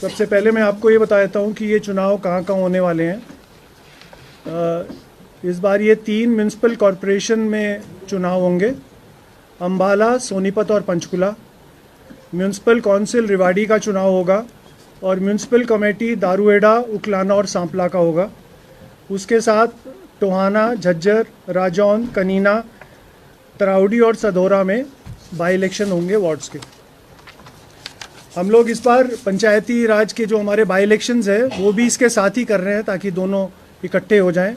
सबसे पहले मैं आपको ये बता देता हूँ कि ये चुनाव कहाँ कहाँ होने वाले हैं। इस बार ये 3 म्यूनसिपल कॉरपोरेशन में चुनाव होंगे, अम्बाला, सोनीपत और पंचकुला। म्यूनसिपल काउंसिल रेवाड़ी का चुनाव होगा और म्यूनसिपल कमेटी दारूहेड़ा, उकलाना और सांपला का होगा। उसके साथ टोहाना, झज्जर, राजौंद, कनीना, तराउडी और सधौरा में बाई इलेक्शन होंगे वार्ड्स के। हम लोग इस बार पंचायती राज के जो हमारे बाई इलेक्शंस है वो भी इसके साथ ही कर रहे हैं ताकि दोनों इकट्ठे हो जाएं।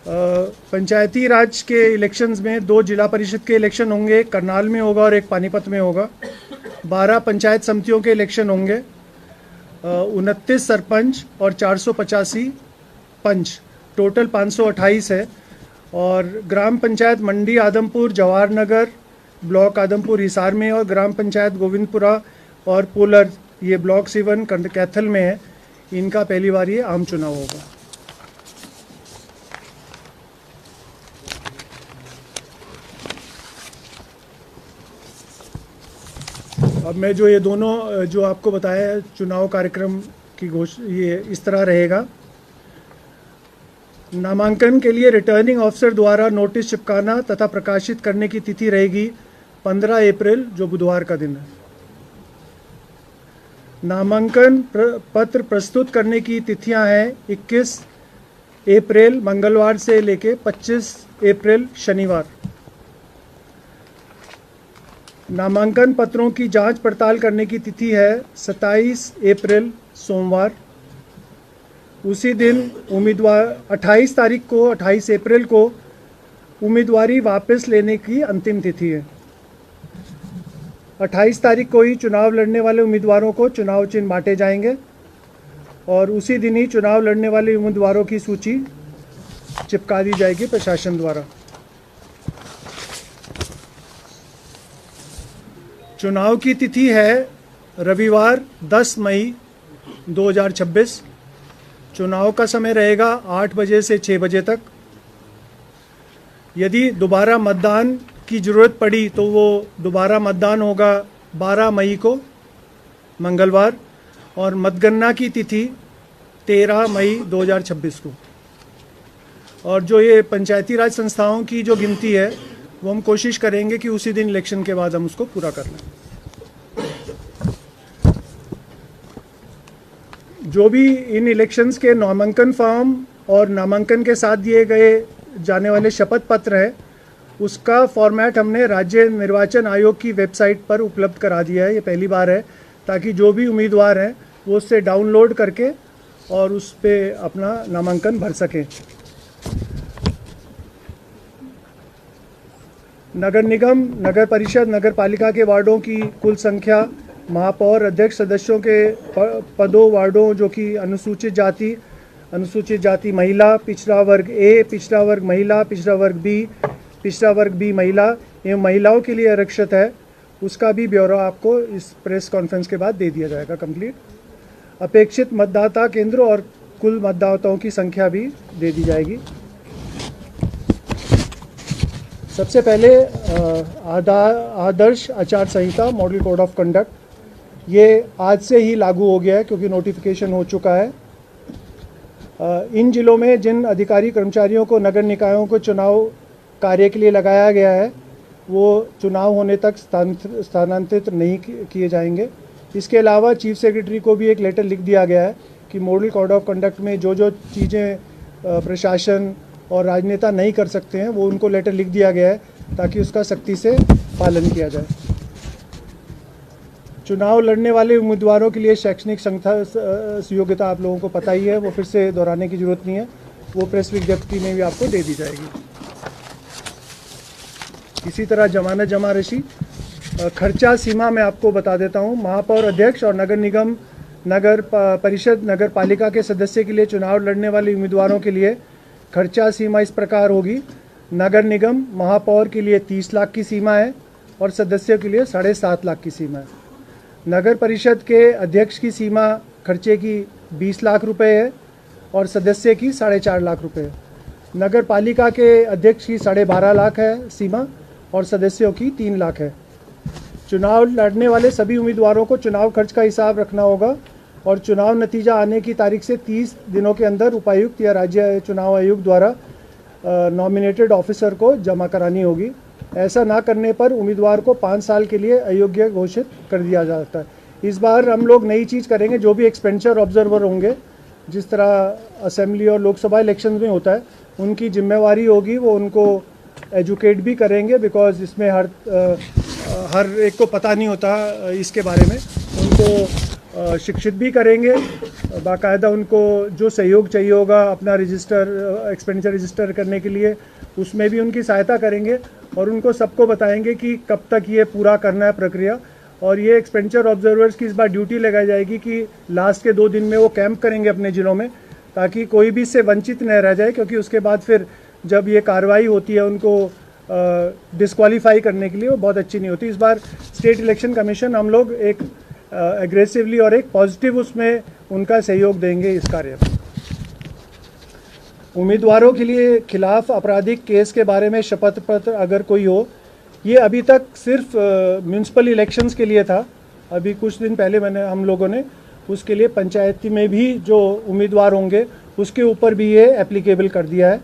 पंचायती राज के इलेक्शंस में 2 जिला परिषद के इलेक्शन होंगे, एक करनाल में होगा और एक पानीपत में होगा। 12 पंचायत समितियों के इलेक्शन होंगे, 29 सरपंच और 485 पंच, टोटल 528 है। और ग्राम पंचायत मंडी आदमपुर, जवाहर नगर, ब्लॉक आदमपुर हिसार में, और ग्राम पंचायत गोविंदपुरा और पोलर, ये ब्लॉक 7 कैथल में है। इनका पहली बार ये आम चुनाव होगा। अब मैं जो ये दोनों जो आपको बताया है चुनाव कार्यक्रम की ये इस तरह रहेगा। नामांकन के लिए रिटर्निंग ऑफिसर द्वारा नोटिस चिपकाना तथा प्रकाशित करने की तिथि रहेगी 15 अप्रैल, जो बुधवार का दिन है। नामांकन पत्र प्रस्तुत करने की तिथियां हैं 21 अप्रैल मंगलवार से लेके 25 अप्रैल शनिवार। नामांकन पत्रों की जांच पड़ताल करने की तिथि है 27 अप्रैल सोमवार। उसी दिन उम्मीदवार 28 तारीख को 28 अप्रैल को उम्मीदवारी वापस लेने की अंतिम तिथि है। 28 तारीख को ही चुनाव लड़ने वाले उम्मीदवारों को चुनाव चिन्ह बांटे जाएंगे और उसी दिन ही चुनाव लड़ने वाले उम्मीदवारों की सूची चिपका दी जाएगी प्रशासन द्वारा। चुनाव की तिथि है रविवार 10 मई 2026। चुनाव का समय रहेगा 8 बजे से 6 बजे तक। यदि दोबारा मतदान की ज़रूरत पड़ी तो वो दोबारा मतदान होगा 12 मई को मंगलवार, और मतगणना की तिथि 13 मई 2026 को। और जो ये पंचायती राज संस्थाओं की जो गिनती है वो हम कोशिश करेंगे कि उसी दिन इलेक्शन के बाद हम उसको पूरा कर लें। जो भी इन इलेक्शंस के नामांकन फॉर्म और नामांकन के साथ दिए गए जाने वाले शपथ पत्र हैं, उसका फॉर्मेट हमने राज्य निर्वाचन आयोग की वेबसाइट पर उपलब्ध करा दिया है। ये पहली बार है ताकि जो भी उम्मीदवार हैं वो उससे डाउनलोड करके और उस पर अपना नामांकन भर सकें। नगर निगम, नगर परिषद, नगर पालिका के वार्डों की कुल संख्या, महापौर, अध्यक्ष, सदस्यों के पदों, वार्डों जो कि अनुसूचित जाति महिला, पिछड़ा वर्ग ए, पिछड़ा वर्ग महिला, पिछड़ा वर्ग बी, पिछड़ा वर्ग बी महिला एवं महिलाओं के लिए आरक्षित है, उसका भी ब्यौरा आपको इस प्रेस कॉन्फ्रेंस के बाद दे दिया जाएगा कंप्लीट। अपेक्षित मतदाता केंद्र और कुल मतदाताओं की संख्या भी दे दी जाएगी। सबसे पहले आदर्श आचार संहिता, मॉडल कोड ऑफ कंडक्ट, ये आज से ही लागू हो गया है क्योंकि नोटिफिकेशन हो चुका है। इन जिलों में जिन अधिकारी कर्मचारियों को नगर निकायों को चुनाव कार्य के लिए लगाया गया है वो चुनाव होने तक स्थानांतरित नहीं किए जाएंगे। इसके अलावा चीफ सेक्रेटरी को भी एक लेटर लिख दिया गया है कि मॉडल कोड ऑफ कंडक्ट में जो जो चीज़ें प्रशासन और राजनेता नहीं कर सकते हैं वो उनको लेटर लिख दिया गया है ताकि उसका सख्ती से पालन किया जाए। चुनाव लड़ने वाले उम्मीदवारों के लिए शैक्षणिक योग्यता आप लोगों को पता ही है, वो फिर से दोहराने की जरूरत नहीं है, वो प्रेस विज्ञप्ति में भी आपको दे दी जाएगी। इसी तरह जमानत जमा राशि, खर्चा सीमा मैं आपको बता देता हूँ। महापौर, अध्यक्ष और नगर निगम, नगर परिषद, नगर पालिका के सदस्य के लिए चुनाव लड़ने वाले उम्मीदवारों के लिए खर्चा सीमा इस प्रकार होगी। नगर निगम महापौर के लिए 30 लाख की सीमा है और सदस्यों के लिए 7.5 लाख की सीमा है। नगर परिषद के अध्यक्ष की सीमा खर्चे की 20 लाख रुपए है और सदस्य की 4.5 लाख रुपए है। नगर पालिका के अध्यक्ष की 12.5 लाख है सीमा और सदस्यों की 3 लाख है। चुनाव लड़ने वाले सभी उम्मीदवारों को चुनाव खर्च का हिसाब रखना होगा और चुनाव नतीजा आने की तारीख से 30 दिनों के अंदर उपायुक्त या राज्य चुनाव आयुक्त द्वारा नॉमिनेटेड ऑफिसर को जमा करानी होगी। ऐसा ना करने पर उम्मीदवार को 5 साल के लिए अयोग्य घोषित कर दिया जाता है। इस बार हम लोग नई चीज़ करेंगे, जो भी एक्सपेंडिचर ऑब्जर्वर होंगे, जिस तरह असेंबली और लोकसभा इलेक्शंस में होता है, उनकी जिम्मेवारी होगी, वो उनको एजुकेट भी करेंगे, बिकॉज इसमें हर एक को पता नहीं होता इसके बारे में। उनको शिक्षित भी करेंगे, बाकायदा उनको जो सहयोग चाहिए होगा अपना एक्सपेंडिचर रजिस्टर करने के लिए, उसमें भी उनकी सहायता करेंगे और उनको सबको बताएंगे कि कब तक ये पूरा करना है प्रक्रिया। और ये एक्सपेंडिचर ऑब्जर्वर्स की इस बार ड्यूटी लगाई जाएगी कि लास्ट के 2 दिन में वो कैंप करेंगे अपने ज़िलों में, ताकि कोई भी इससे वंचित न रह जाए, क्योंकि उसके बाद फिर जब ये कार्रवाई होती है उनको डिस्क्वालीफाई करने के लिए, वो बहुत अच्छी नहीं होती। इस बार स्टेट इलेक्शन कमीशन हम लोग एक एग्रेसिवली और एक पॉजिटिव उसमें उनका सहयोग देंगे इस कार्य में। उम्मीदवारों के लिए खिलाफ आपराधिक केस के बारे में शपथ पत्र अगर कोई हो, ये अभी तक सिर्फ म्यूनसिपल इलेक्शंस के लिए था। अभी कुछ दिन पहले हम लोगों ने उसके लिए पंचायती में भी जो उम्मीदवार होंगे उसके ऊपर भी ये एप्लीकेबल कर दिया है।